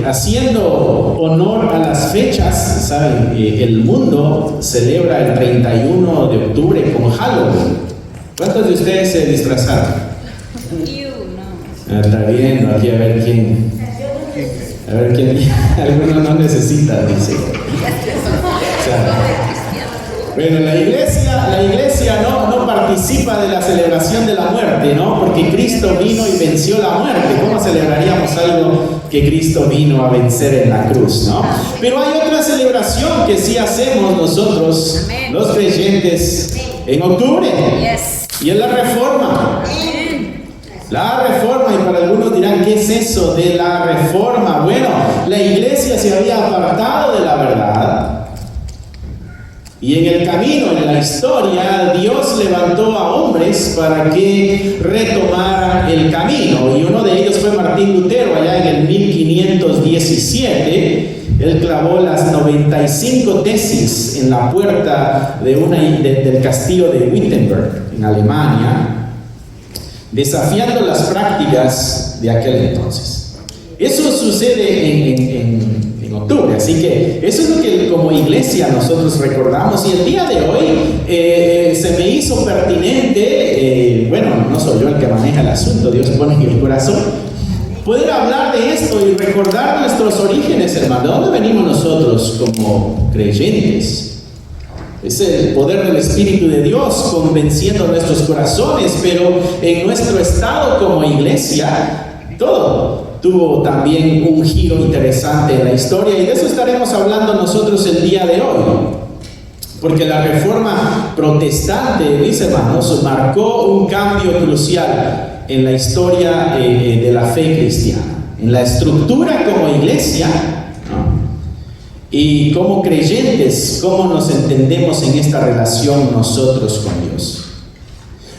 haciendo honor a las fechas, ¿saben? El mundo celebra el 31 de octubre con Halloween. ¿Cuántos de ustedes se disfrazaron? Está viendo aquí a ver quién. Algunos no necesitan, dice. O sea, bueno, la iglesia no participa de la celebración de la muerte, ¿no? Porque Cristo vino y venció la muerte. ¿Cómo celebraríamos algo que Cristo vino a vencer en la cruz, ¿no? Pero hay otra celebración que sí hacemos nosotros, los creyentes, en octubre. Y es la Reforma. La Reforma, y para algunos dirán, ¿qué es eso de la Reforma? Bueno, la iglesia se había apartado de la verdad. Y en el camino, en la historia, Dios levantó a hombres para que retomaran el camino. Y uno de ellos fue Martín Lutero, allá en el 1517. Él clavó las 95 tesis en la puerta del castillo de Wittenberg, en Alemania, desafiando las prácticas de aquel entonces. Eso sucede en octubre, así que eso es lo que como iglesia nosotros recordamos. Y el día de hoy se me hizo pertinente, bueno, no soy yo el que maneja el asunto, Dios pone en el corazón, poder hablar de esto y recordar nuestros orígenes, hermano. ¿De dónde venimos nosotros como creyentes? Es el poder del Espíritu de Dios convenciendo nuestros corazones, pero en nuestro estado como iglesia, todo tuvo también un giro interesante en la historia, y de eso estaremos hablando nosotros el día de hoy, porque la Reforma protestante, mis hermanos, marcó un cambio crucial en la historia de la fe cristiana, en la estructura como iglesia, ¿no? Y como creyentes, cómo nos entendemos en esta relación nosotros con Dios.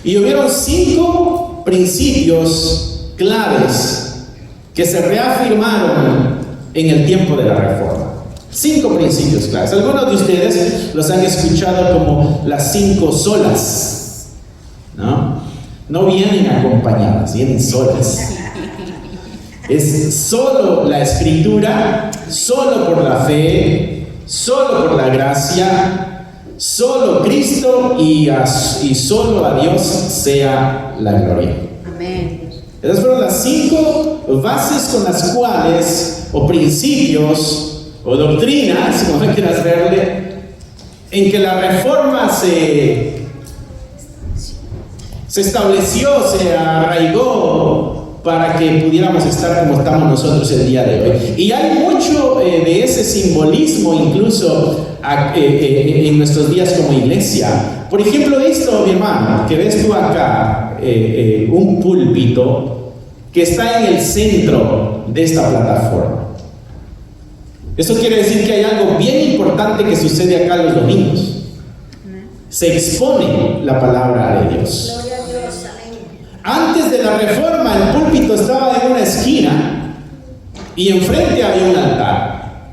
Y hubieron 5 principios claves que se reafirmaron en el tiempo de la Reforma. 5 principios claves. Algunos de ustedes los han escuchado como las 5 solas, ¿no? No vienen acompañadas, vienen solas. Es solo la Escritura, solo por la fe, solo por la gracia, solo Cristo y solo a Dios sea la gloria. Amén. Esas fueron las 5 bases con las cuales, o principios, o doctrinas, como quieras verle, en que la Reforma se estableció, se arraigó para que pudiéramos estar como estamos nosotros el día de hoy. Y hay mucho de ese simbolismo incluso en nuestros días como iglesia. Por ejemplo, esto, mi hermano, que ves tú acá, un púlpito que está en el centro de esta plataforma. Eso quiere decir que hay algo bien importante que sucede acá los domingos. Se expone la palabra de Dios. Antes de la Reforma, el púlpito estaba en una esquina y enfrente había un altar,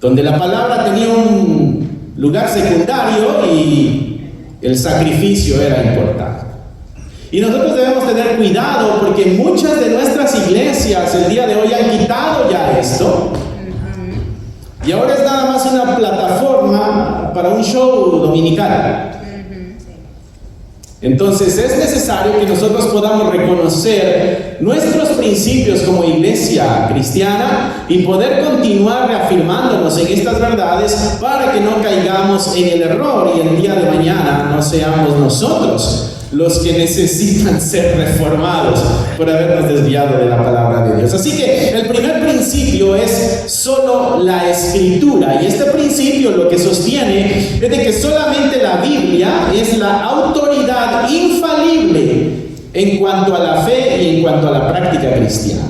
donde la palabra tenía un lugar secundario y el sacrificio era importante. Y nosotros debemos tener cuidado, porque muchas de nuestras iglesias el día de hoy han quitado ya esto, y ahora es nada más una plataforma para un show dominical. Entonces es necesario que nosotros podamos reconocer nuestros principios como iglesia cristiana y poder continuar reafirmándonos en estas verdades para que no caigamos en el error y el día de mañana no seamos nosotros los que necesitan ser reformados por habernos desviado de la palabra de Dios. Así que el primer principio es solo la Escritura, y este principio lo que sostiene es de que solamente la Biblia es la autoridad infalible en cuanto a la fe y en cuanto a la práctica cristiana.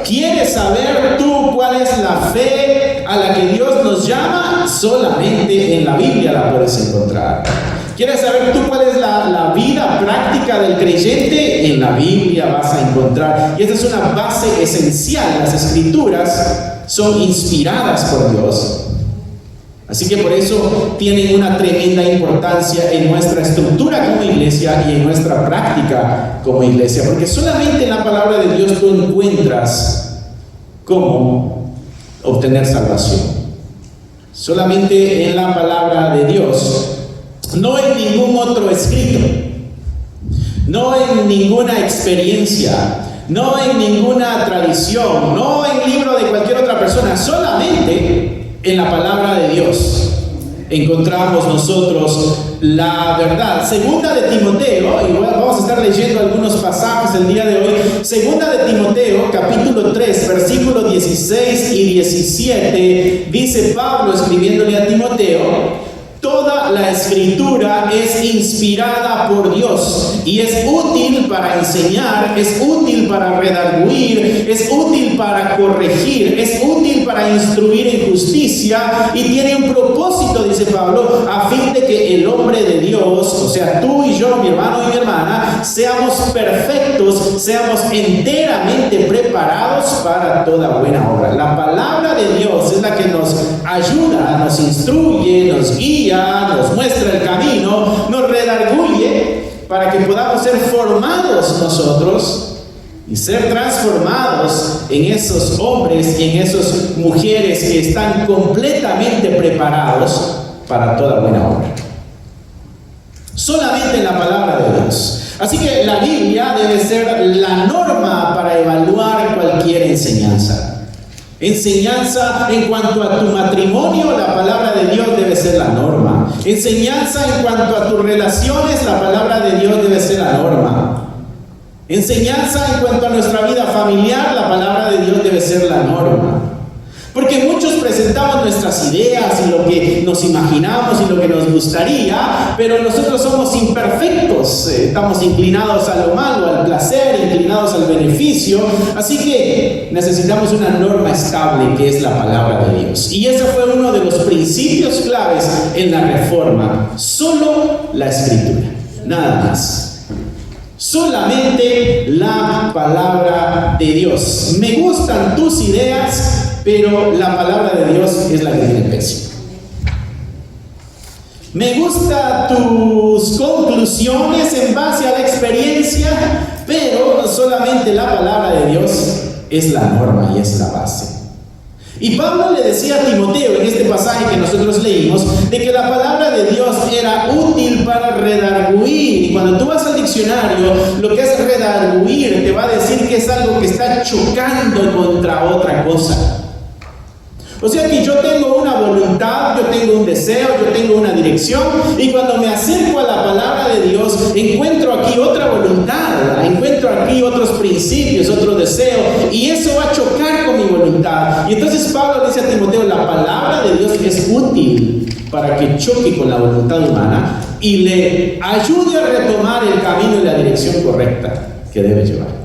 ¿Quieres saber tú cuál es la fe a la que Dios nos llama? Solamente en la Biblia la puedes encontrar. ¿Quieres saber tú cuál es la vida práctica del creyente? En la Biblia vas a encontrar. Y esta es una base esencial. Las Escrituras son inspiradas por Dios. Así que por eso tienen una tremenda importancia en nuestra estructura como iglesia y en nuestra práctica como iglesia, porque solamente en la palabra de Dios tú encuentras cómo obtener salvación. Solamente en la palabra de Dios, no en ningún otro escrito, no en ninguna experiencia, no en ninguna tradición, no en libro de cualquier otra persona, solamente en la palabra de Dios encontramos nosotros la verdad. Segunda de Timoteo, y vamos a estar leyendo algunos pasajes el día de hoy. Segunda de Timoteo, capítulo 3, versículos 16 y 17, dice Pablo escribiéndole a Timoteo: toda la escritura es inspirada por Dios y es útil para enseñar, es útil para redarguir, es útil para corregir, es útil para instruir en justicia y tiene un propósito, dice Pablo, a fin de que el hombre de Dios, o sea, tú y yo, mi hermano y mi hermana, seamos perfectos, seamos enteramente preparados para toda buena obra. La palabra de Dios es la que nos ayuda, nos instruye, nos guía, nos muestra el camino, nos redarguye para que podamos ser formados nosotros y ser transformados en esos hombres y en esas mujeres que están completamente preparados para toda buena obra. Solamente en la palabra de Dios. Así que la Biblia debe ser la norma para evaluar cualquier enseñanza. Enseñanza en cuanto a tu matrimonio, la palabra de Dios debe ser la norma. Enseñanza en cuanto a tus relaciones, la palabra de Dios debe ser la norma. Enseñanza en cuanto a nuestra vida familiar, la palabra de Dios debe ser la norma. Porque muchos presentamos nuestras ideas y lo que nos imaginamos y lo que nos gustaría, pero nosotros somos imperfectos, estamos inclinados a lo malo, al placer, inclinados al beneficio, así que necesitamos una norma estable que es la palabra de Dios. Y ese fue uno de los principios claves en la Reforma, solo la Escritura, nada más. Solamente la palabra de Dios. Me gustan tus ideas, pero la palabra de Dios es la que tiene peso. Me gustan tus conclusiones en base a la experiencia, pero solamente la palabra de Dios es la norma y es la base. Y Pablo le decía a Timoteo en este pasaje que nosotros leímos, de que la palabra de Dios era útil para redarguir. Y cuando tú vas al diccionario, lo que es redarguir te va a decir que es algo que está chocando contra otra cosa. O sea que yo tengo una voluntad, yo tengo un deseo, yo tengo una dirección, y cuando me acerco a la palabra de Dios, encuentro aquí otra voluntad, encuentro aquí otros principios, otro deseo, y eso va a chocar con mi voluntad. Y entonces Pablo dice a Timoteo, la palabra de Dios es útil para que choque con la voluntad humana y le ayude a retomar el camino y la dirección correcta que debe llevar.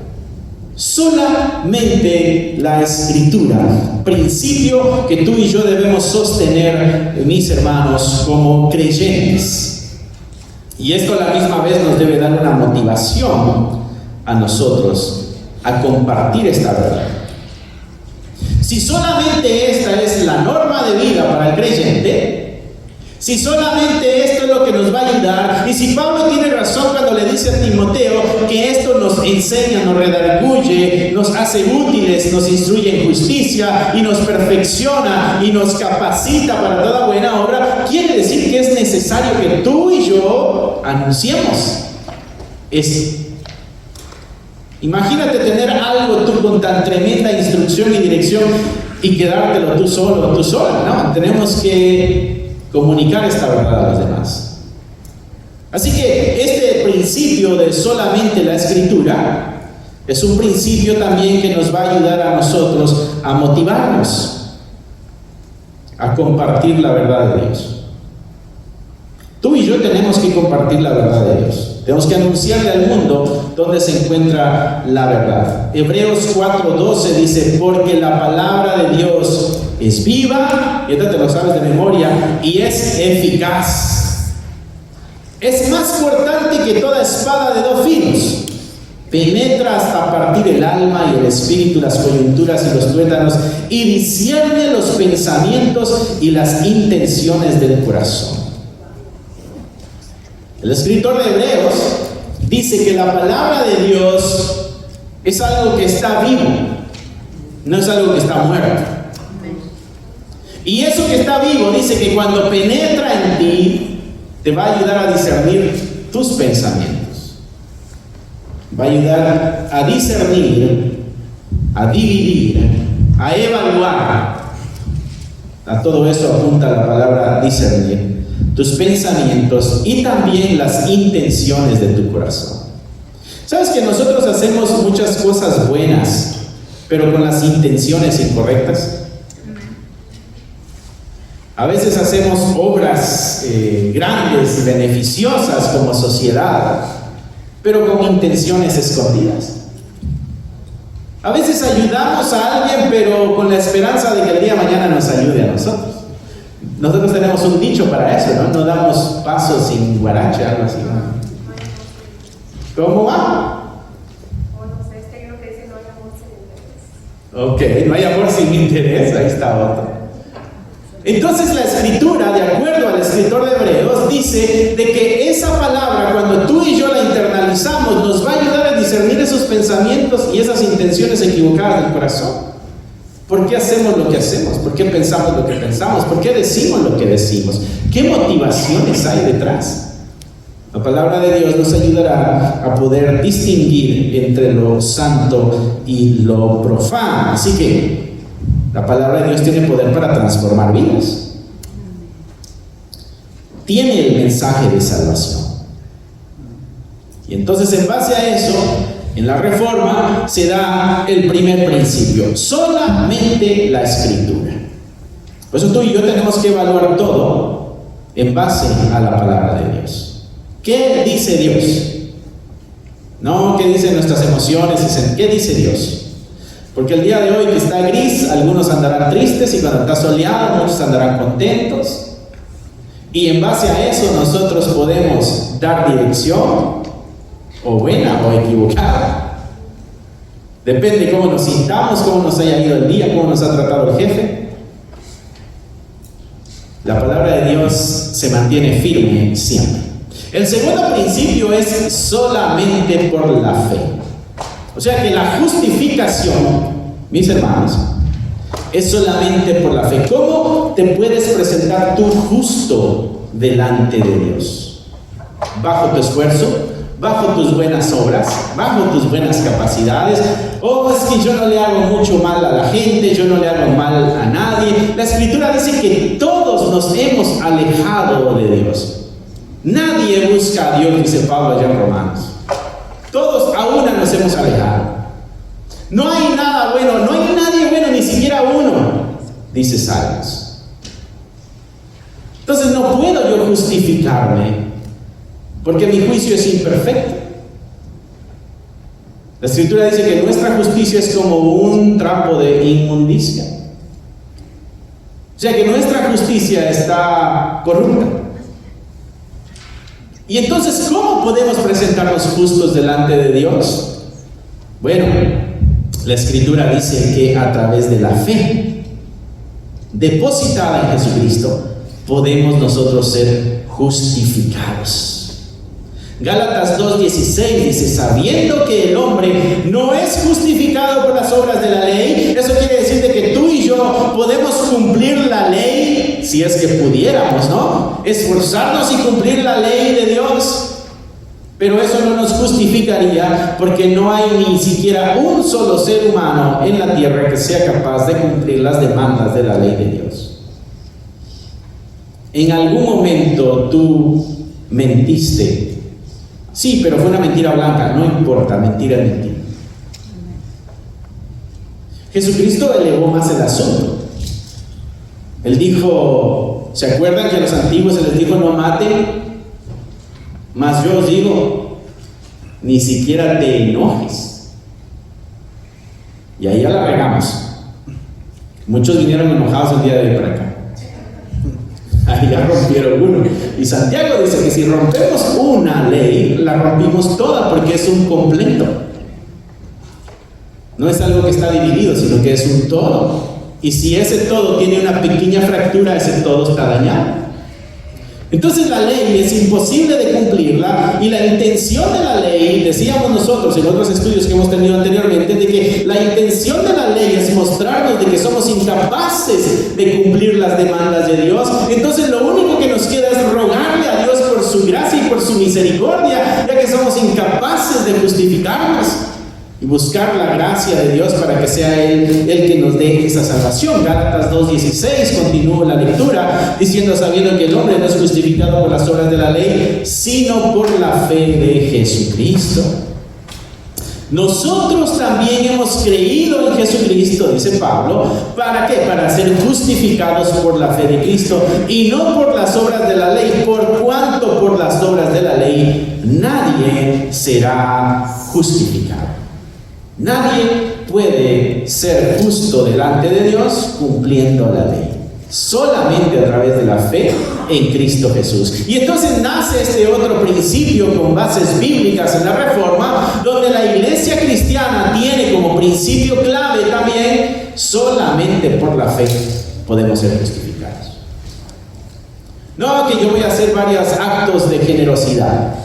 Solamente la Escritura, principio que tú y yo debemos sostener, mis hermanos, como creyentes. Y esto a la misma vez nos debe dar una motivación a nosotros a compartir esta verdad. Si solamente esta es la norma de vida para el creyente, si solamente esto es lo que nos va a ayudar, y si Pablo tiene razón cuando le dice a Timoteo que esto nos enseña, nos redarguye, nos hace útiles, nos instruye en justicia y nos perfecciona y nos capacita para toda buena obra, quiere decir que es necesario que tú y yo anunciemos esto. Imagínate tener algo tú con tan tremenda instrucción y dirección y quedártelo tú solo o tú sola, ¿no? Tenemos que comunicar esta verdad a los demás. Así que este principio de solamente la Escritura es un principio también que nos va a ayudar a nosotros a motivarnos a compartir la verdad de Dios. Tú y yo tenemos que compartir la verdad de Dios. Tenemos que anunciarle al mundo dónde se encuentra la verdad. Hebreos 4:12 dice, porque la palabra de Dios es viva, y ahorita te lo sabes de memoria, y es eficaz. Es más cortante que toda espada de dos filos. penetra hasta partir el alma y el espíritu, las coyunturas y los tuétanos, y discierne los pensamientos y las intenciones del corazón. El escritor de Hebreos dice que la palabra de Dios es algo que está vivo, no es algo que está muerto. Y eso que está vivo dice que cuando penetra en ti, te va a ayudar a discernir tus pensamientos. Va a ayudar a discernir, a dividir, a evaluar. A todo eso apunta la palabra discernir. Tus pensamientos y también las intenciones de tu corazón. ¿Sabes que nosotros hacemos muchas cosas buenas, pero con las intenciones incorrectas? A veces hacemos obras grandes, beneficiosas como sociedad, pero con intenciones escondidas. A veces ayudamos a alguien, pero con la esperanza de que el día de mañana nos ayude a nosotros. Nosotros tenemos un dicho para eso, ¿no? No damos pasos sin guarache, algo así, ¿no? ¿Cómo va? Creo que dice no hay amor sin interés. Ok, no hay amor sin interés, ahí está otro. Entonces la escritura, de acuerdo al escritor de Hebreos, dice de que esa palabra, cuando tú y yo la internalizamos, nos va a ayudar a discernir esos pensamientos y esas intenciones equivocadas del corazón. ¿Por qué hacemos lo que hacemos? ¿Por qué pensamos lo que pensamos? ¿Por qué decimos lo que decimos? ¿Qué motivaciones hay detrás? La palabra de Dios nos ayudará a poder distinguir entre lo santo y lo profano. Así que la palabra de Dios tiene poder para transformar vidas. Tiene el mensaje de salvación. Y entonces, en base a eso, en la Reforma se da el primer principio: solamente la Escritura. Por eso tú y yo tenemos que evaluar todo en base a la palabra de Dios. ¿Qué dice Dios? No, ¿qué dicen nuestras emociones? ¿Qué dice Dios? Porque el día de hoy que está gris, algunos andarán tristes, y cuando está soleado, muchos andarán contentos. Y en base a eso nosotros podemos dar dirección, o buena o equivocada. Depende cómo nos sintamos, cómo nos haya ido el día, cómo nos ha tratado el jefe. La palabra de Dios se mantiene firme siempre. El segundo principio es solamente por la fe. O sea que la justificación, mis hermanos, es solamente por la fe. ¿Cómo te puedes presentar tú justo delante de Dios? ¿Bajo tu esfuerzo? ¿Bajo tus buenas obras? ¿Bajo tus buenas capacidades? ¿O es que yo no le hago mucho mal a la gente, yo no le hago mal a nadie? La Escritura dice que todos nos hemos alejado de Dios. Nadie busca a Dios, dice Pablo allá en Romanos. Todos a una nos hemos alejado. No hay nada bueno, no hay nadie bueno, ni siquiera uno, dice Salmos. Entonces no puedo yo justificarme, porque mi juicio es imperfecto. La Escritura dice que nuestra justicia es como un trapo de inmundicia. O sea que nuestra justicia está corrupta. Y entonces, ¿cómo podemos presentarnos justos delante de Dios? Bueno, la Escritura dice que a través de la fe depositada en Jesucristo podemos nosotros ser justificados. Gálatas 2:16 dice: sabiendo que el hombre no es justificado por las obras de la ley. Eso quiere decir de que tú y yo podemos cumplir la ley, si es que pudiéramos, ¿no? Esforzarnos y cumplir la ley de Dios. Pero eso no nos justificaría, porque no hay ni siquiera un solo ser humano en la tierra que sea capaz de cumplir las demandas de la ley de Dios. En algún momento tú mentiste. Sí, pero fue una mentira blanca, no importa, mentira es mentira. Jesucristo elevó más el asunto. Él dijo, ¿se acuerdan que a los antiguos se les dijo no maten? Mas yo os digo, ni siquiera te enojes. Y ahí ya la regamos. Muchos vinieron enojados el día de hoy para acá. Ahí ya rompieron uno. Y Santiago dice que si rompemos una ley, la rompimos toda, porque es un completo. No es algo que está dividido, sino que es un todo. Y si ese todo tiene una pequeña fractura, ese todo está dañado. Entonces la ley es imposible de cumplirla, y la intención de la ley, decíamos nosotros en otros estudios que hemos tenido anteriormente, de que la intención de la ley es mostrarnos de que somos incapaces de cumplir las demandas de Dios. Entonces lo único que nos queda es rogarle a Dios por su gracia y por su misericordia, ya que somos incapaces de justificarnos, y buscar la gracia de Dios para que sea Él el que nos dé esa salvación. Gálatas 2:16, continúo la lectura, diciendo: sabiendo que el hombre no es justificado por las obras de la ley, sino por la fe de Jesucristo. Nosotros también hemos creído en Jesucristo, dice Pablo, ¿para qué? Para ser justificados por la fe de Cristo, y no por las obras de la ley, por cuanto por las obras de la ley nadie será justificado. Nadie puede ser justo delante de Dios cumpliendo la ley. Solamente a través de la fe en Cristo Jesús. Y entonces nace este otro principio con bases bíblicas en la Reforma, donde la iglesia cristiana tiene como principio clave también: solamente por la fe podemos ser justificados. No que yo voy a hacer varios actos de generosidad.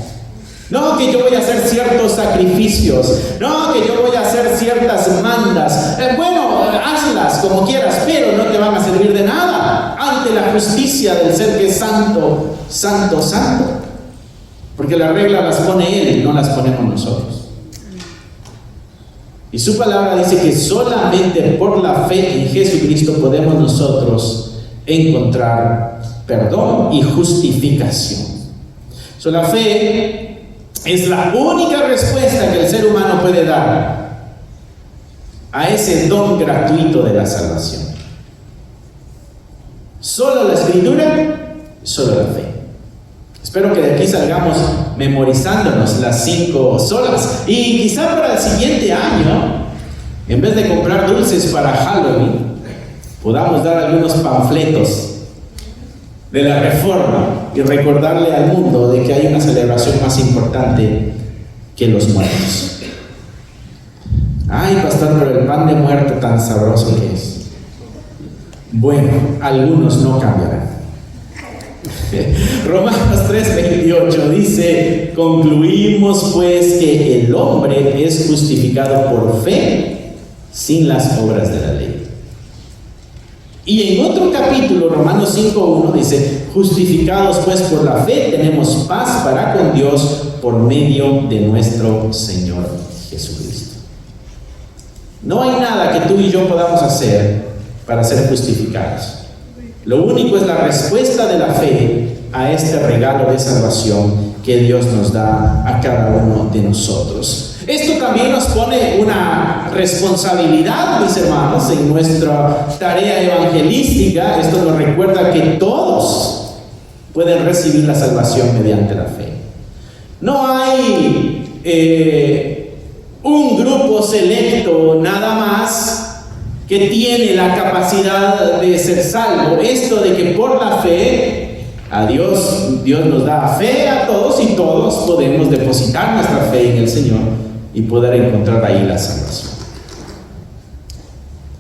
No que yo voy a hacer ciertos sacrificios. No que yo voy a hacer ciertas mandas. Bueno, hazlas como quieras, pero no te van a servir de nada ante la justicia del ser que es santo, santo, santo. Porque las reglas las pone Él, no las ponemos nosotros. Y su palabra dice que solamente por la fe en Jesucristo podemos nosotros encontrar perdón y justificación. La fe es la única respuesta que el ser humano puede dar a ese don gratuito de la salvación. Solo la Escritura, solo la fe. Espero que de aquí salgamos memorizándonos las 5 solas. Y quizá para el siguiente año, en vez de comprar dulces para Halloween, podamos dar algunos panfletos de la Reforma y recordarle al mundo de que hay una celebración más importante que los muertos. Ay, pastor, pero el pan de muerto tan sabroso que es. Bueno, algunos no cambiarán. Romanos 3:28 dice: concluimos pues que el hombre es justificado por fe sin las obras de la ley. Y en otro capítulo, Romanos 5:1 dice: justificados pues por la fe tenemos paz para con Dios por medio de nuestro Señor Jesucristo. No hay nada que tú y yo podamos hacer para ser justificados. Lo único es la respuesta de la fe a este regalo de salvación que Dios nos da a cada uno de nosotros. Esto también nos pone una responsabilidad, mis hermanos, en nuestra tarea evangelística. Esto nos recuerda que todos pueden recibir la salvación mediante la fe. No hay un grupo selecto nada más que tiene la capacidad de ser salvo. Esto de que por la fe a Dios nos da fe a todos, y todos podemos depositar nuestra fe en el Señor y poder encontrar ahí la salvación.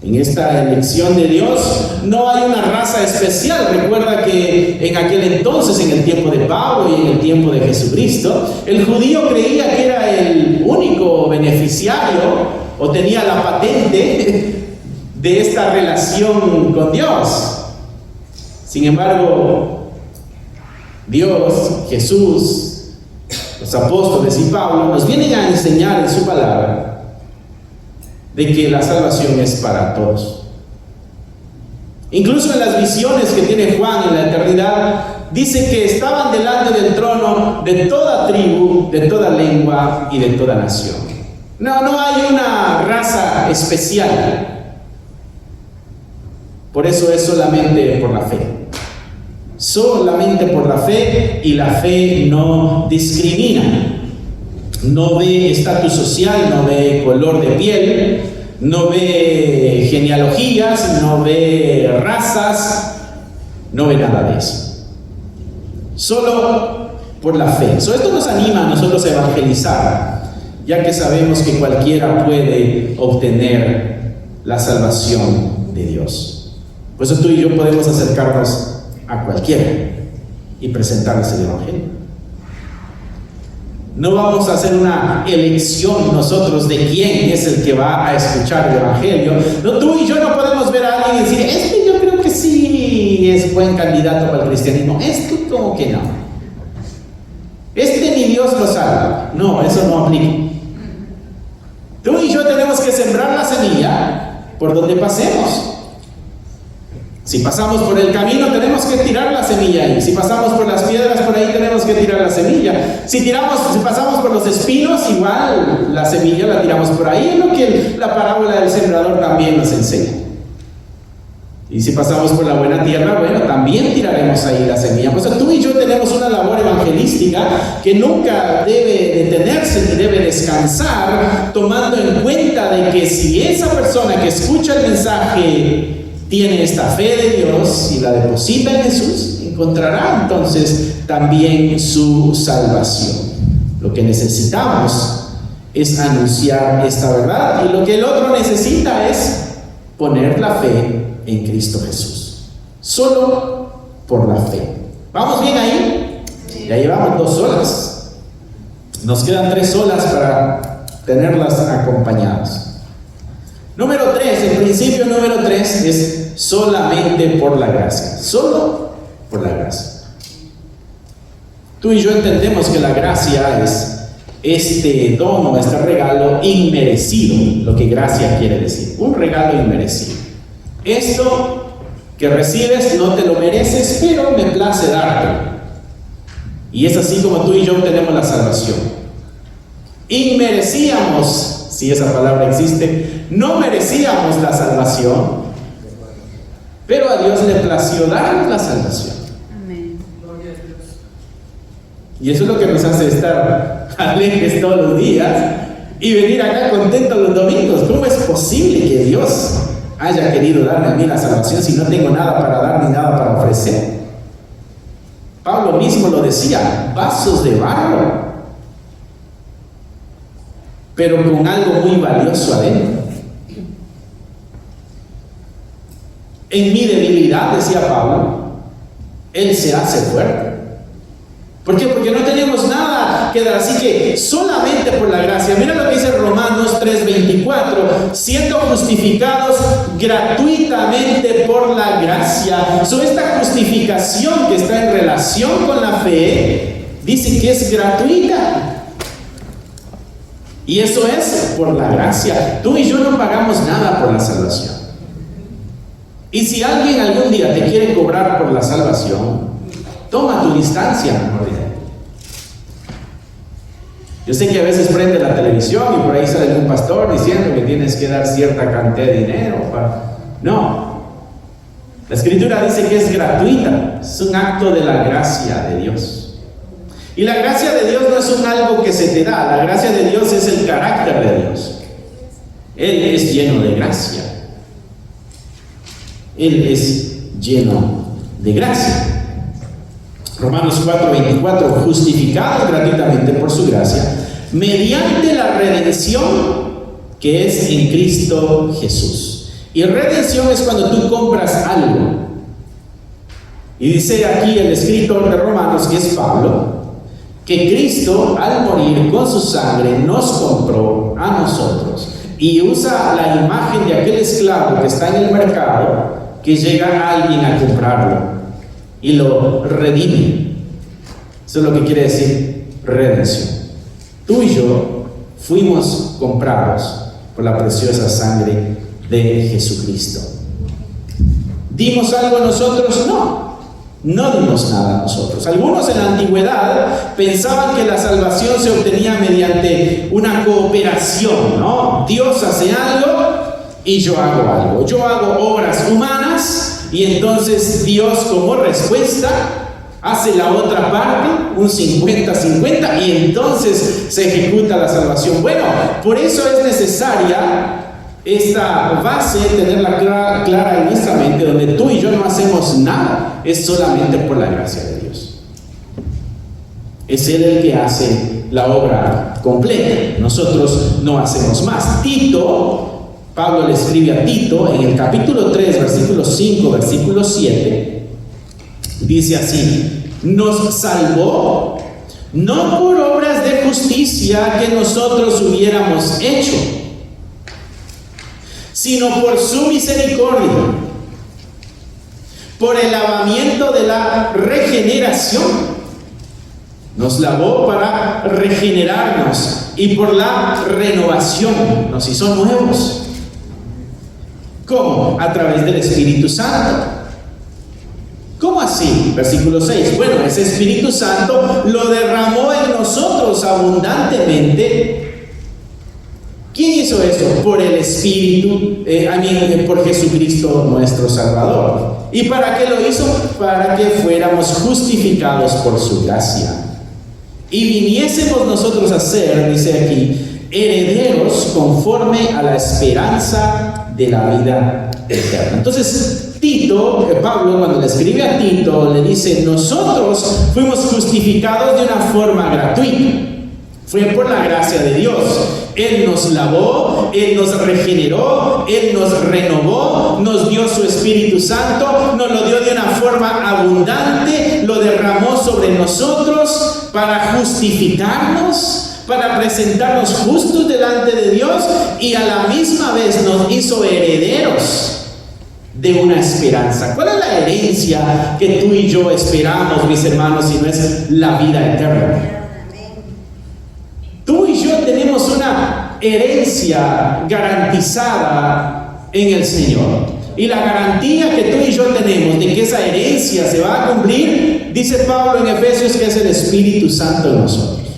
En esta elección de Dios no hay una raza especial. Recuerda que en aquel entonces, en el tiempo de Pablo y en el tiempo de Jesucristo, el judío creía que era el único beneficiario o tenía la patente de esta relación con Dios. Sin embargo, Dios, Jesús, los apóstoles y Pablo nos vienen a enseñar en su palabra de que la salvación es para todos. Incluso en las visiones que tiene Juan en la eternidad, dice que estaban delante del trono de toda tribu, de toda lengua y de toda nación. No hay una raza especial. Por eso es solamente por la fe. Solamente por la fe, y la fe no discrimina. No ve estatus social, no ve color de piel, no ve genealogías, no ve razas, no ve nada de eso. Solo por la fe. Esto nos anima a nosotros a evangelizar ya que sabemos que cualquiera puede obtener la salvación de Dios. Por eso tú y yo podemos acercarnos a cualquiera y presentarles el Evangelio. No vamos a hacer una elección nosotros de quién es el que va a escuchar el Evangelio. No, tú y yo no podemos ver a alguien y decir, yo creo que sí es buen candidato para el cristianismo, como que no. Ni Dios lo salva. No, eso no aplica. Tú y yo tenemos que sembrar la semilla por donde pasemos. Si pasamos por el camino, tenemos que tirar la semilla ahí. Si pasamos por las piedras, por ahí tenemos que tirar la semilla. Si pasamos por los espinos, igual la semilla la tiramos por ahí. Es lo que la parábola del sembrador también nos enseña. Y si pasamos por la buena tierra, bueno, también tiraremos ahí la semilla. Por eso tú y yo tenemos una labor evangelística que nunca debe detenerse ni debe descansar, tomando en cuenta de que si esa persona que escucha el mensaje tiene esta fe de Dios y la deposita en Jesús, encontrará entonces también su salvación. Lo que necesitamos es anunciar esta verdad, y lo que el otro necesita es poner la fe en Cristo Jesús, solo por la fe. ¿Vamos bien ahí? Ya llevamos 2 horas, nos quedan 3 horas para tenerlas acompañadas. Número 3, el principio número 3 es solamente por la gracia, solo por la gracia. Tú y yo entendemos que la gracia es este don o este regalo inmerecido, lo que gracia quiere decir, un regalo inmerecido. Esto que recibes no te lo mereces, pero me place dártelo. Y es así como tú y yo obtenemos la salvación. Inmerecíamos, si esa palabra existe, no merecíamos la salvación, pero a Dios le plació darnos la salvación. Amén. Y eso es lo que nos hace estar alegres todos los días y venir acá contentos los domingos. ¿Cómo es posible que Dios haya querido darme a mí la salvación si no tengo nada para dar ni nada para ofrecer? Pablo mismo lo decía, vasos de barro, pero con algo muy valioso adentro. En mi debilidad, decía Pablo, Él se hace fuerte. ¿Por qué? Porque no tenemos nada que dar, así que solamente por la gracia. Mira lo que dice Romanos 3:24, siendo justificados gratuitamente por la gracia. Esta justificación que está en relación con la fe, dice que es gratuita. Y eso es por la gracia. Tú y yo no pagamos nada por la salvación. Y si alguien algún día te quiere cobrar por la salvación, toma tu distancia, mejor dicho. Yo sé que a veces prende la televisión y por ahí sale un pastor diciendo que tienes que dar cierta cantidad de dinero. No. La Escritura dice que es gratuita. Es un acto de la gracia de Dios. Y la gracia de Dios no es un algo que se te da. La gracia de Dios es el carácter de Dios. Él es lleno de gracia. Él es lleno de gracia. Romanos 4:24, justificados gratuitamente por su gracia, mediante la redención que es en Cristo Jesús. Y redención es cuando tú compras algo. Y dice aquí el escritor de Romanos, que es Pablo, que Cristo al morir con su sangre nos compró a nosotros. Y usa la imagen de aquel esclavo que está en el mercado, que llega a alguien a comprarlo y lo redime. Eso es lo que quiere decir redención. Tú y yo fuimos comprados por la preciosa sangre de Jesucristo. ¿Dimos algo nosotros? No dimos nada nosotros. Algunos en la antigüedad pensaban que la salvación se obtenía mediante una cooperación, ¿no? Dios hace algo y yo hago algo. Yo hago obras humanas y entonces Dios, como respuesta, hace la otra parte, un 50-50, y entonces se ejecuta la salvación. Bueno, por eso es necesaria esta base, tenerla clara en nuestra mente, donde tú y yo no hacemos nada, es solamente por la gracia de Dios. Es Él el que hace la obra completa. Nosotros no hacemos más. Tito, Pablo le escribe a Tito en el capítulo 3, versículo 5, versículo 7, dice así: nos salvó no por obras de justicia que nosotros hubiéramos hecho, sino por su misericordia, por el lavamiento de la regeneración. Nos lavó para regenerarnos, y por la renovación nos hizo nuevos. ¿Cómo? A través del Espíritu Santo. ¿Cómo así? Versículo 6. Bueno, ese Espíritu Santo lo derramó en nosotros abundantemente. ¿Quién hizo eso? Por el Espíritu, por Jesucristo nuestro Salvador. ¿Y para qué lo hizo? Para que fuéramos justificados por su gracia y viniésemos nosotros a ser, dice aquí, herederos conforme a la esperanza de la vida eterna. Entonces, Pablo, cuando le escribe a Tito, le dice: nosotros fuimos justificados de una forma gratuita. Fue por la gracia de Dios. Él nos lavó, Él nos regeneró, Él nos renovó, nos dio su Espíritu Santo, nos lo dio de una forma abundante, lo derramó sobre nosotros para justificarnos, para presentarnos justos delante de Dios, y a la misma vez nos hizo herederos de una esperanza. ¿Cuál es la herencia que tú y yo esperamos, mis hermanos, si no es la vida eterna? Tú y yo tenemos una herencia garantizada en el Señor. Y la garantía que tú y yo tenemos de que esa herencia se va a cumplir, dice Pablo en Efesios, que es el Espíritu Santo en nosotros.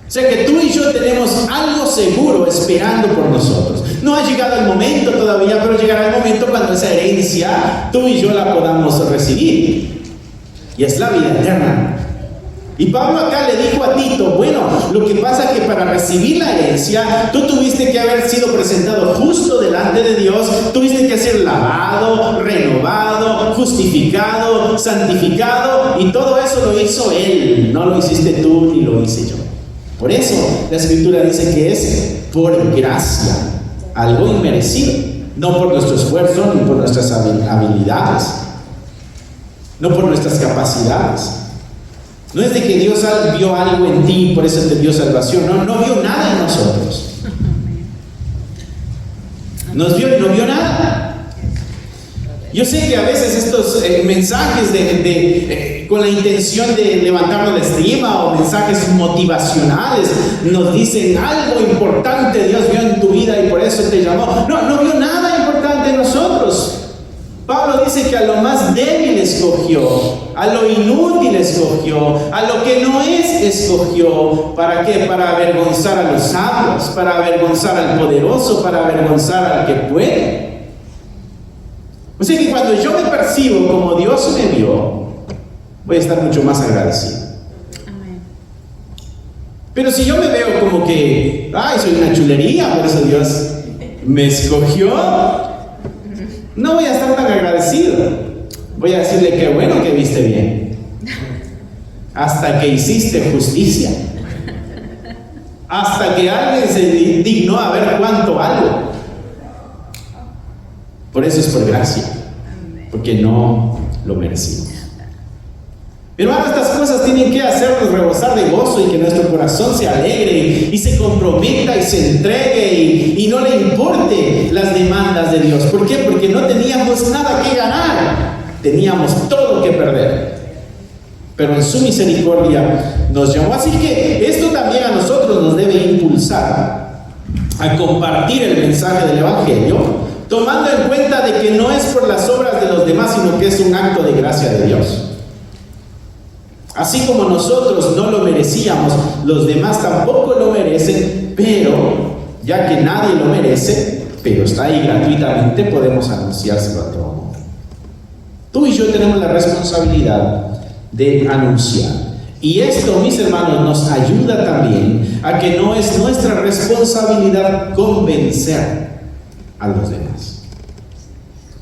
O sea que tú y yo tenemos algo seguro esperando por nosotros. No ha llegado el momento todavía, pero llegará el momento cuando esa herencia tú y yo la podamos recibir. Y es la vida eterna. Y Pablo acá le dijo a Tito: bueno, lo que pasa es que para recibir la herencia, tú tuviste que haber sido presentado justo delante de Dios, tuviste que ser lavado, renovado, justificado, santificado, y todo eso lo hizo Él. No lo hiciste tú ni lo hice yo. Por eso la Escritura dice que es por gracia, algo inmerecido, no por nuestro esfuerzo ni por nuestras habilidades, no por nuestras capacidades. No es de que Dios vio algo en ti y por eso te dio salvación. No vio nada en nosotros. Nos vio y no vio nada. Yo sé que a veces estos mensajes con la intención de levantarnos la estima, o mensajes motivacionales, nos dicen algo importante Dios vio en tu vida y por eso te llamó. No vio nada importante en nosotros. Pablo dice que a lo más débil escogió, a lo inútil escogió, a lo que no es escogió. ¿Para qué? Para avergonzar a los sabios, para avergonzar al poderoso, para avergonzar al que puede. O sea que cuando yo me percibo como Dios me vio, voy a estar mucho más agradecido. Amén. Pero si yo me veo como que, soy una chulería, por eso Dios me escogió, no voy a estar tan agradecido. Voy a decirle: qué bueno que viste bien, hasta que hiciste justicia, hasta que alguien se dignó a ver cuánto algo. Por eso es por gracia, porque no lo merecimos. Pero estas cosas tienen que hacernos rebosar de gozo, y que nuestro corazón se alegre y se comprometa y se entregue y no le importe las demandas de Dios. ¿Por qué? Porque no teníamos nada que ganar, teníamos todo que perder. Pero en su misericordia nos llamó. Así que esto también a nosotros nos debe impulsar a compartir el mensaje del Evangelio, tomando en cuenta de que no es por las obras de los demás, sino que es un acto de gracia de Dios. Así como nosotros no lo merecíamos, los demás tampoco lo merecen, pero ya que nadie lo merece, pero está ahí gratuitamente, podemos anunciárselo a todo el mundo. Tú y yo tenemos la responsabilidad de anunciar. Y esto, mis hermanos, nos ayuda también a que no es nuestra responsabilidad convencer a los demás,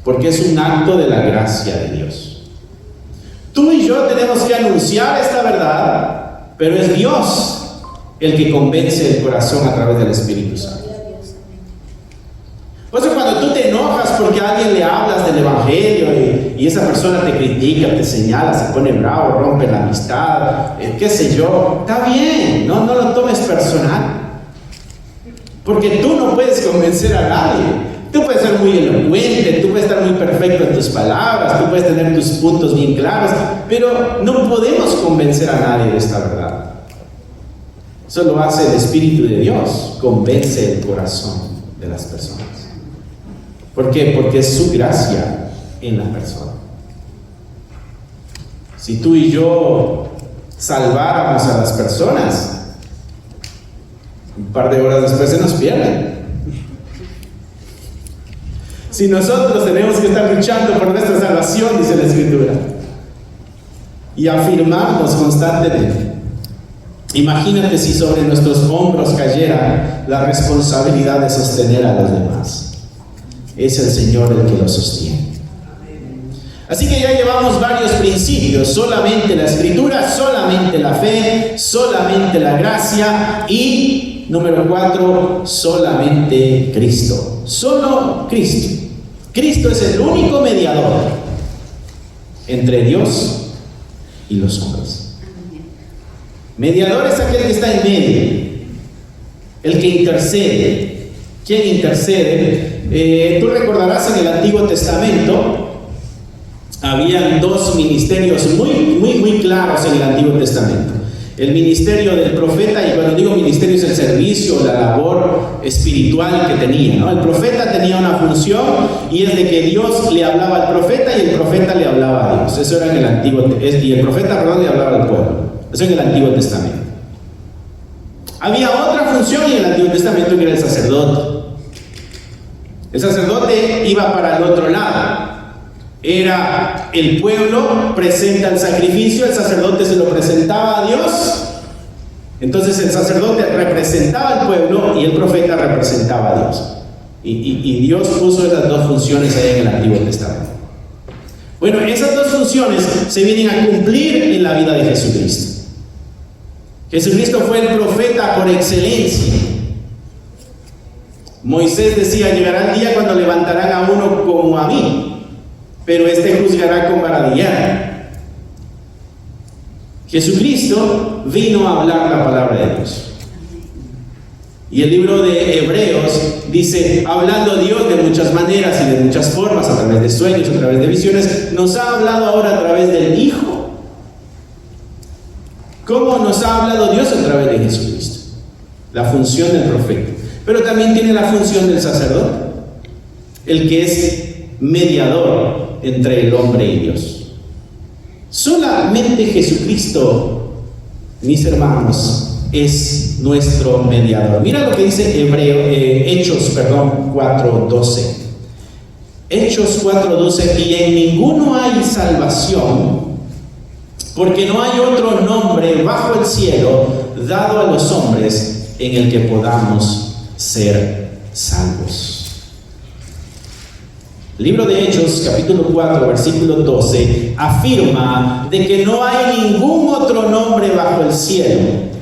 porque es un acto de la gracia de Dios. Tú y yo tenemos que anunciar esta verdad, pero es Dios el que convence el corazón a través del Espíritu Santo. Por eso cuando tú te enojas porque a alguien le hablas del Evangelio y esa persona te critica, te señala, se pone bravo, rompe la amistad, qué sé yo, está bien, no lo tomes personal. Porque tú no puedes convencer a nadie. Tú puedes ser muy elocuente, tú puedes estar muy perfecto en tus palabras, tú puedes tener tus puntos bien claros, pero no podemos convencer a nadie de esta verdad. Eso lo hace el Espíritu de Dios, convence el corazón de las personas. ¿Por qué? Porque es su gracia en la persona. Si tú y yo salváramos a las personas, un par de horas después se nos pierden. Si nosotros tenemos que estar luchando por nuestra salvación, dice la Escritura, y afirmarnos constantemente, imagínate si sobre nuestros hombros cayera la responsabilidad de sostener a los demás. Es el Señor el que los sostiene. Así que ya llevamos varios principios: solamente la Escritura, solamente la fe, solamente la gracia y, número 4, solamente Cristo. Solo Cristo. Cristo es el único mediador entre Dios y los hombres. Mediador es aquel que está en medio, el que intercede. ¿Quién intercede? Tú recordarás en el Antiguo Testamento habían dos ministerios muy claros en el Antiguo Testamento. El ministerio del profeta, y cuando digo ministerio es el servicio, la labor espiritual que tenía, ¿no? El profeta tenía una función y es de que Dios le hablaba al profeta y el profeta le hablaba a Dios. Eso era en el Antiguo y el profeta, le hablaba al pueblo. Eso en el Antiguo Testamento. Había otra función en el Antiguo Testamento que era el sacerdote. El sacerdote iba para el otro lado. Era el pueblo, presenta el sacrificio, el sacerdote se lo presentaba a Dios. Entonces el sacerdote representaba al pueblo y el profeta representaba a Dios. Y Dios puso esas dos funciones ahí en el Antiguo Testamento. Bueno, esas dos funciones se vienen a cumplir en la vida de Jesucristo. Jesucristo fue el profeta por excelencia. Moisés decía: llegará el día cuando levantarán a uno como a mí, pero este juzgará con vara de hierro. Jesucristo vino a hablar la palabra de Dios. Y el libro de Hebreos dice: hablando Dios de muchas maneras y de muchas formas, a través de sueños, a través de visiones, nos ha hablado ahora a través del Hijo. ¿Cómo nos ha hablado Dios? A través de Jesucristo. La función del profeta. Pero también tiene la función del sacerdote, el que es mediador entre el hombre y Dios. Solamente Jesucristo, mis hermanos, es nuestro mediador. Mira lo que dice Hechos 4:12. Hechos 4:12: y en ninguno hay salvación, porque no hay otro nombre bajo el cielo dado a los hombres en el que podamos ser salvos. El libro de Hechos, capítulo 4, versículo 12, afirma de que no hay ningún otro nombre bajo el cielo.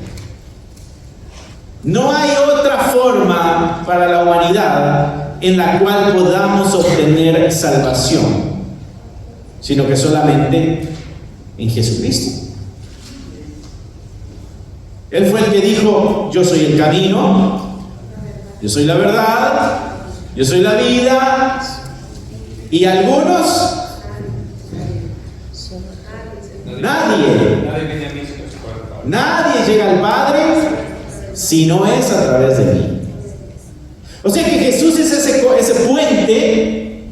No hay otra forma para la humanidad en la cual podamos obtener salvación, sino que solamente en Jesucristo. Él fue el que dijo: yo soy el camino, yo soy la verdad, yo soy la vida. Y algunos, nadie llega al Padre si no es a través de mí. O sea que Jesús es ese puente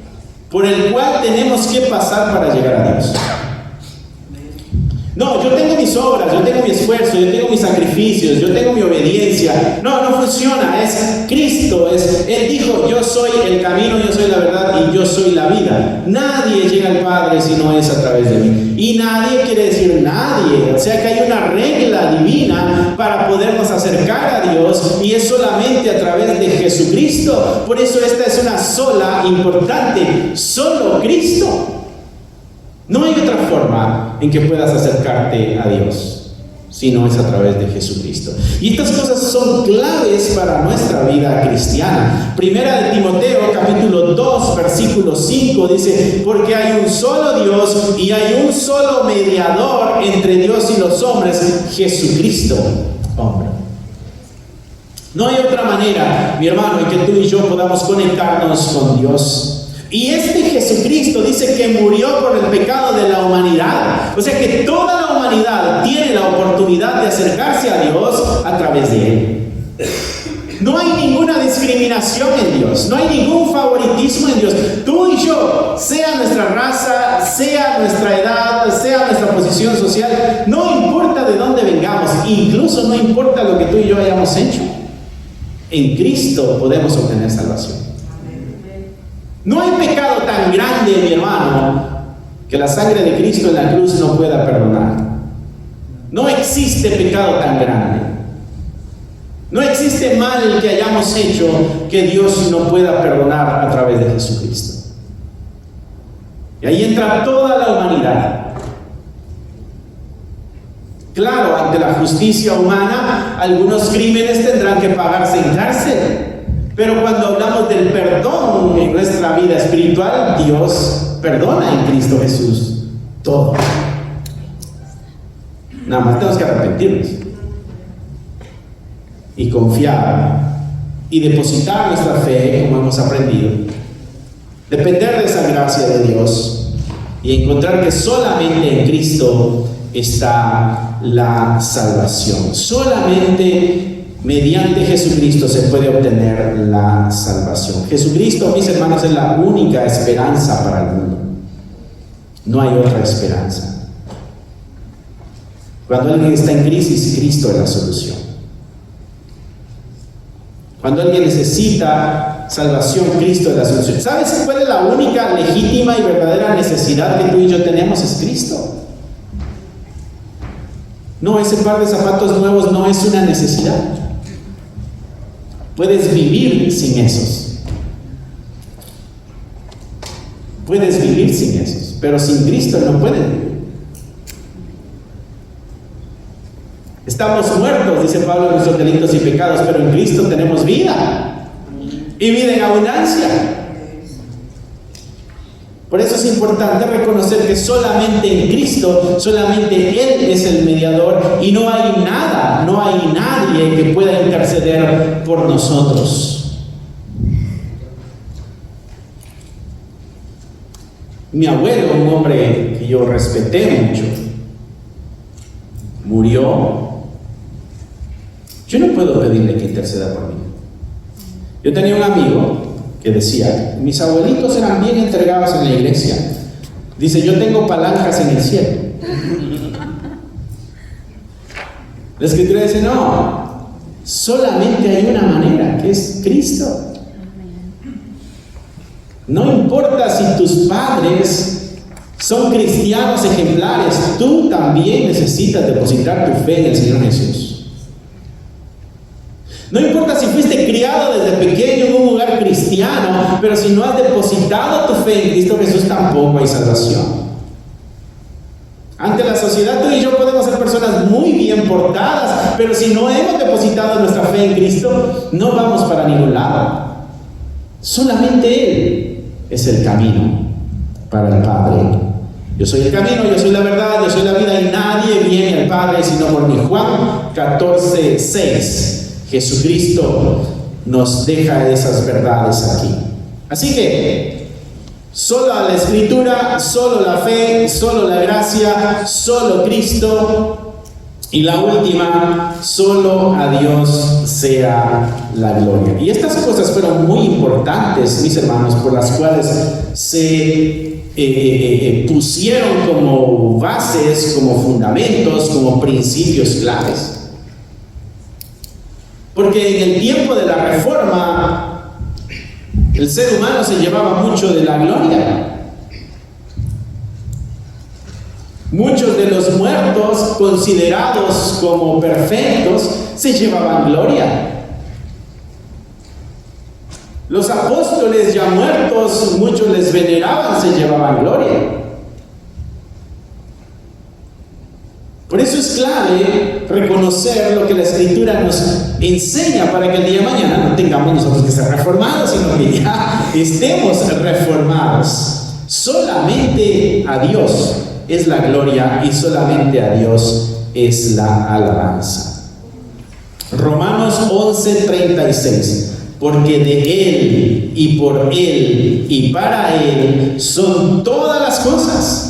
por el cual tenemos que pasar para llegar a Dios. No, yo tengo mis obras, yo tengo mi esfuerzo, yo tengo mis sacrificios, yo tengo mi obediencia. No funciona. Es Cristo. Él dijo: yo soy el camino, yo soy la verdad y yo soy la vida. Nadie llega al Padre si no es a través de mí. Y nadie quiere decir nadie. O sea que hay una regla divina para podernos acercar a Dios, y es solamente a través de Jesucristo. Por eso esta es una sola importante: solo Cristo. No hay otra forma en que puedas acercarte a Dios si no es a través de Jesucristo. Y estas cosas son claves para nuestra vida cristiana. Primera de Timoteo, capítulo 2, versículo 5, dice: porque hay un solo Dios y hay un solo mediador entre Dios y los hombres, Jesucristo, hombre. No hay otra manera, mi hermano, en que tú y yo podamos conectarnos con Dios. Y este Jesucristo dice que murió por el pecado de la humanidad. O sea que toda la humanidad tiene la oportunidad de acercarse a Dios a través de Él. No hay ninguna discriminación en Dios, no hay ningún favoritismo en Dios. Tú y yo, sea nuestra raza, sea nuestra edad, sea nuestra posición social, no importa de dónde vengamos, incluso no importa lo que tú y yo hayamos hecho. En Cristo podemos obtener salvación. No hay pecado tan grande, mi hermano, que la sangre de Cristo en la cruz no pueda perdonar. No existe pecado tan grande. No existe mal que hayamos hecho que Dios no pueda perdonar a través de Jesucristo. Y ahí entra toda la humanidad. Claro, ante la justicia humana, algunos crímenes tendrán que pagarse en cárcel. Pero cuando hablamos del perdón en nuestra vida espiritual, Dios perdona en Cristo Jesús todo. Nada más tenemos que arrepentirnos y confiar y depositar nuestra fe, como hemos aprendido, depender de esa gracia de Dios y encontrar que solamente en Cristo está la salvación. Solamente mediante Jesucristo se puede obtener la salvación. Jesucristo, mis hermanos, es la única esperanza para el mundo. No hay otra esperanza. Cuando alguien está en crisis, Cristo es la solución. Cuando alguien necesita salvación, Cristo es la solución. ¿Sabes cuál es la única legítima y verdadera necesidad que tú y yo tenemos? Es Cristo. No, ese par de zapatos nuevos no es una necesidad. Puedes vivir sin esos. Puedes vivir sin esos, pero sin Cristo no puedes vivir. Estamos muertos, dice Pablo, en nuestros delitos y pecados, pero en Cristo tenemos vida y vida en abundancia. Por eso es importante reconocer que solamente en Cristo, solamente Él es el mediador y no hay nada, no hay nadie que pueda interceder por nosotros. Mi abuelo, un hombre que yo respeté mucho, murió. Yo no puedo pedirle que interceda por mí. Yo tenía un amigo que decía: mis abuelitos eran bien entregados en la iglesia. Dice: yo tengo palancas en el cielo. La Escritura dice: no, solamente hay una manera, que es Cristo. No importa si tus padres son cristianos ejemplares, tú también necesitas depositar tu fe en el Señor Jesús. No importa si fuiste criado desde pequeño en un lugar cristiano, pero si no has depositado tu fe en Cristo Jesús, tampoco hay salvación. Ante la sociedad, tú y yo podemos ser personas muy bien portadas, pero si no hemos depositado nuestra fe en Cristo, no vamos para ningún lado. Solamente Él es el camino para el Padre. Yo soy el camino, yo soy la verdad, yo soy la vida, y nadie viene al Padre sino por mí. Juan 14:6. Jesucristo nos deja esas verdades aquí. Así que solo la Escritura, solo la fe, solo la gracia, solo Cristo, y la última, solo a Dios sea la gloria. Y estas cosas fueron muy importantes, mis hermanos, por las cuales se pusieron como bases, como fundamentos, como principios claves. Porque en el tiempo de la Reforma, el ser humano se llevaba mucho de la gloria. Muchos de los muertos, considerados como perfectos, se llevaban gloria. Los apóstoles ya muertos, muchos les veneraban, se llevaban gloria. Por eso es clave reconocer lo que la Escritura nos enseña para que el día de mañana no tengamos nosotros que ser reformados, sino que ya estemos reformados. Solamente a Dios es la gloria y solamente a Dios es la alabanza. Romanos 11:36. Porque de Él y por Él y para Él son todas las cosas.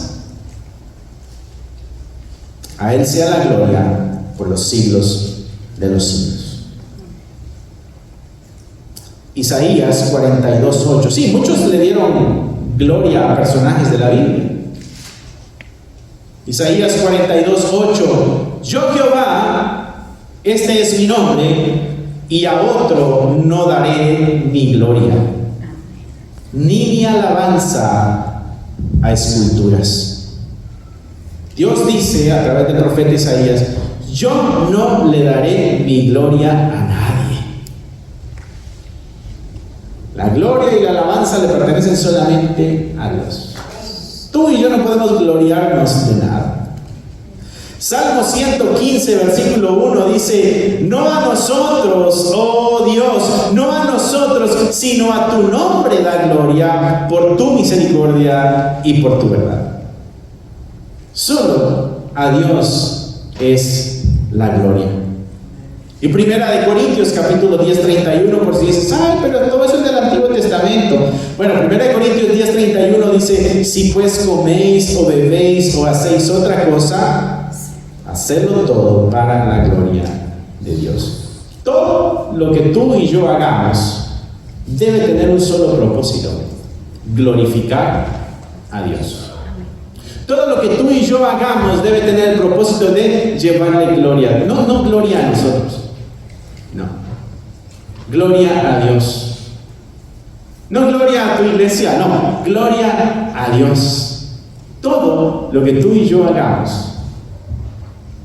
A Él sea la gloria por los siglos de los siglos. Isaías 42:8. Sí, muchos le dieron gloria a personajes de la Biblia. Isaías 42:8. Yo Jehová, este es mi nombre, y a otro no daré mi gloria, ni mi alabanza a esculturas. Dios dice a través del profeta Isaías: yo no le daré mi gloria a nadie. La gloria y la alabanza le pertenecen solamente a Dios. Tú y yo no podemos gloriarnos de nada. Salmo 115, versículo 1 dice: no a nosotros, oh Dios, no a nosotros, sino a tu nombre da gloria por tu misericordia y por tu verdad. Solo a Dios es la gloria. Y Primera de Corintios capítulo 10:31, por si dices: ay, pero todo eso es del Antiguo Testamento. Bueno, Primera de Corintios 10:31 dice: si pues coméis o bebéis o hacéis otra cosa, hacedlo todo para la gloria de Dios. Todo lo que tú y yo hagamos debe tener un solo propósito: glorificar a Dios. Todo lo que tú y yo hagamos debe tener el propósito de llevarle gloria. No gloria a nosotros. No. Gloria a Dios. No gloria a tu iglesia, no. Gloria a Dios. Todo lo que tú y yo hagamos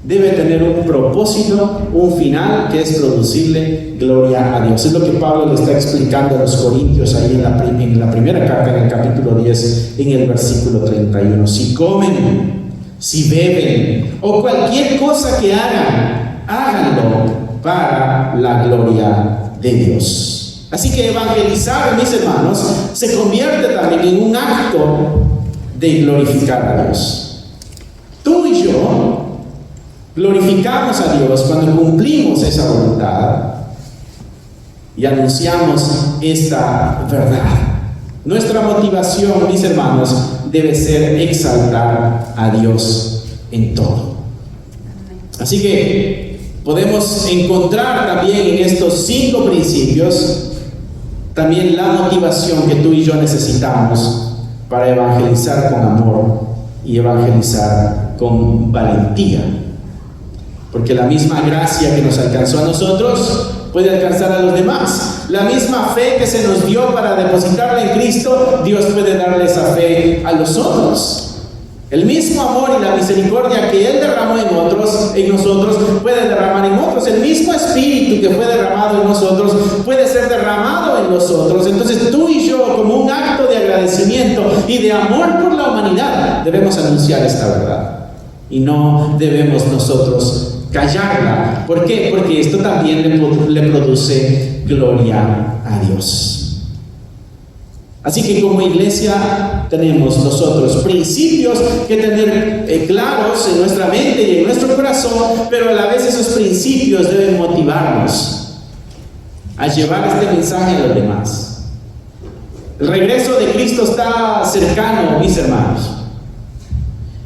debe tener un propósito, un final, que es producirle gloria a Dios. Es lo que Pablo le está explicando a los corintios ahí en la primera carta, en el capítulo 10, en el versículo 31. Si comen, si beben, o cualquier cosa que hagan, háganlo para la gloria de Dios. Así que evangelizar, mis hermanos, se convierte también en un acto de glorificar a Dios. Tú y yo glorificamos a Dios cuando cumplimos esa voluntad y anunciamos esta verdad. Nuestra motivación, mis hermanos, debe ser exaltar a Dios en todo. Así que podemos encontrar también en estos 5 principios también la motivación que tú y yo necesitamos para evangelizar con amor y evangelizar con valentía. Porque la misma gracia que nos alcanzó a nosotros puede alcanzar a los demás. La misma fe que se nos dio para depositarla en Cristo, Dios puede darle esa fe a los otros. El mismo amor y la misericordia que Él derramó en nosotros, puede derramar en otros. El mismo Espíritu que fue derramado en nosotros, puede ser derramado en los otros. Entonces tú y yo, como un acto de agradecimiento y de amor por la humanidad, debemos anunciar esta verdad. Y no debemos nosotros callarla. ¿Por qué? Porque esto también le produce gloria a Dios. Así que como iglesia tenemos nosotros principios que tener claros en nuestra mente y en nuestro corazón, pero a la vez esos principios deben motivarnos a llevar este mensaje a los demás. El regreso de Cristo está cercano, mis hermanos,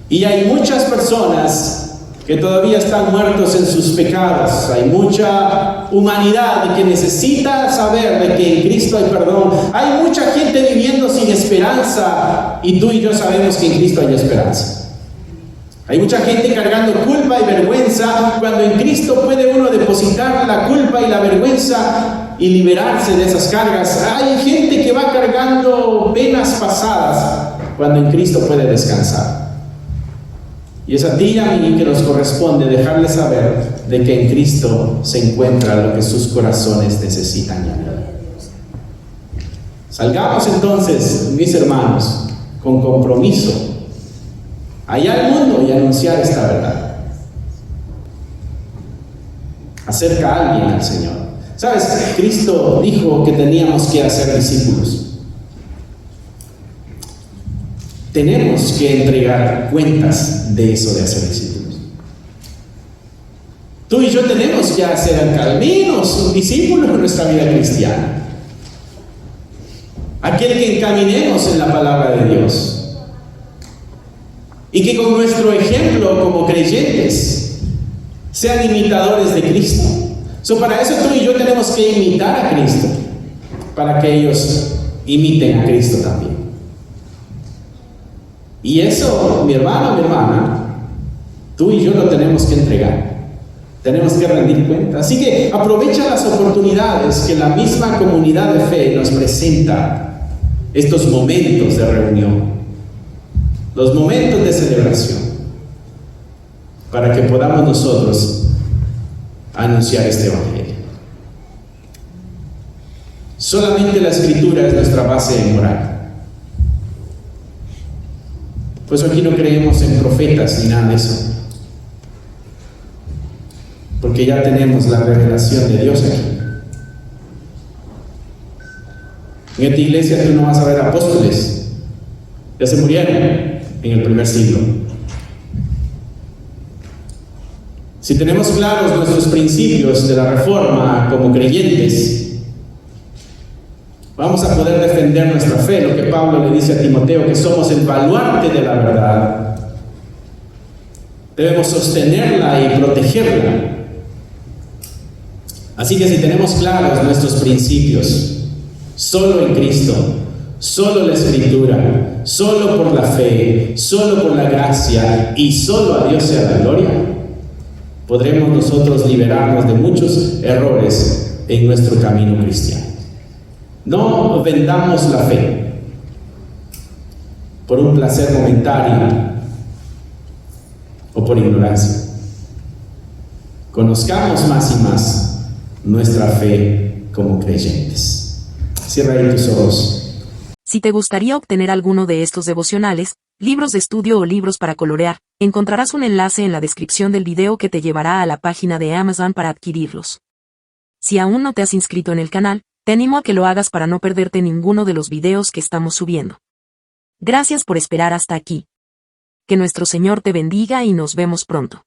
y hay muchas personas que todavía están muertos en sus pecados. Hay mucha humanidad que necesita saber de que en Cristo hay perdón. Hay mucha gente viviendo sin esperanza, y tú y yo sabemos que en Cristo hay esperanza. Hay mucha gente cargando culpa y vergüenza, cuando en Cristo puede uno depositar la culpa y la vergüenza y liberarse de esas cargas. Hay gente que va cargando penas pasadas, cuando en Cristo puede descansar. Y es a ti y a mí que nos corresponde dejarles saber de que en Cristo se encuentra lo que sus corazones necesitan ya. Salgamos entonces, mis hermanos, con compromiso allá al mundo y anunciar esta verdad. acerca a alguien al Señor. ¿Sabes? Cristo dijo que teníamos que hacer discípulos. Tenemos que entregar cuentas de eso de hacer discípulos. Tú y yo tenemos que hacer al menos un discípulo en nuestra vida cristiana. Aquel que encaminemos en la palabra de Dios. Y que con nuestro ejemplo como creyentes sean imitadores de Cristo. Para eso tú y yo tenemos que imitar a Cristo, para que ellos imiten a Cristo también. Y eso, mi hermano, mi hermana, tú y yo lo tenemos que entregar. Tenemos que rendir cuenta. Así que aprovecha las oportunidades que la misma comunidad de fe nos presenta, estos momentos de reunión, los momentos de celebración, para que podamos nosotros anunciar este evangelio. Solamente la Escritura es nuestra base moral. Por eso aquí no creemos en profetas ni nada de eso, porque ya tenemos la revelación de Dios aquí. En esta iglesia tú no vas a ver apóstoles, ya se murieron en el primer siglo. Si tenemos claros nuestros principios de la Reforma como creyentes, vamos a poder defender nuestra fe, lo que Pablo le dice a Timoteo, que somos el baluarte de la verdad. Debemos sostenerla y protegerla. Así que si tenemos claros nuestros principios, solo en Cristo, solo la Escritura, solo por la fe, solo por la gracia y solo a Dios sea la gloria, podremos nosotros liberarnos de muchos errores en nuestro camino cristiano. No vendamos la fe por un placer momentario o por ignorancia. Conozcamos más y más nuestra fe como creyentes. Cierra ahí tus ojos. Si te gustaría obtener alguno de estos devocionales, libros de estudio o libros para colorear, encontrarás un enlace en la descripción del video que te llevará a la página de Amazon para adquirirlos. Si aún no te has inscrito en el canal, te animo a que lo hagas para no perderte ninguno de los videos que estamos subiendo. Gracias por esperar hasta aquí. Que nuestro Señor te bendiga y nos vemos pronto.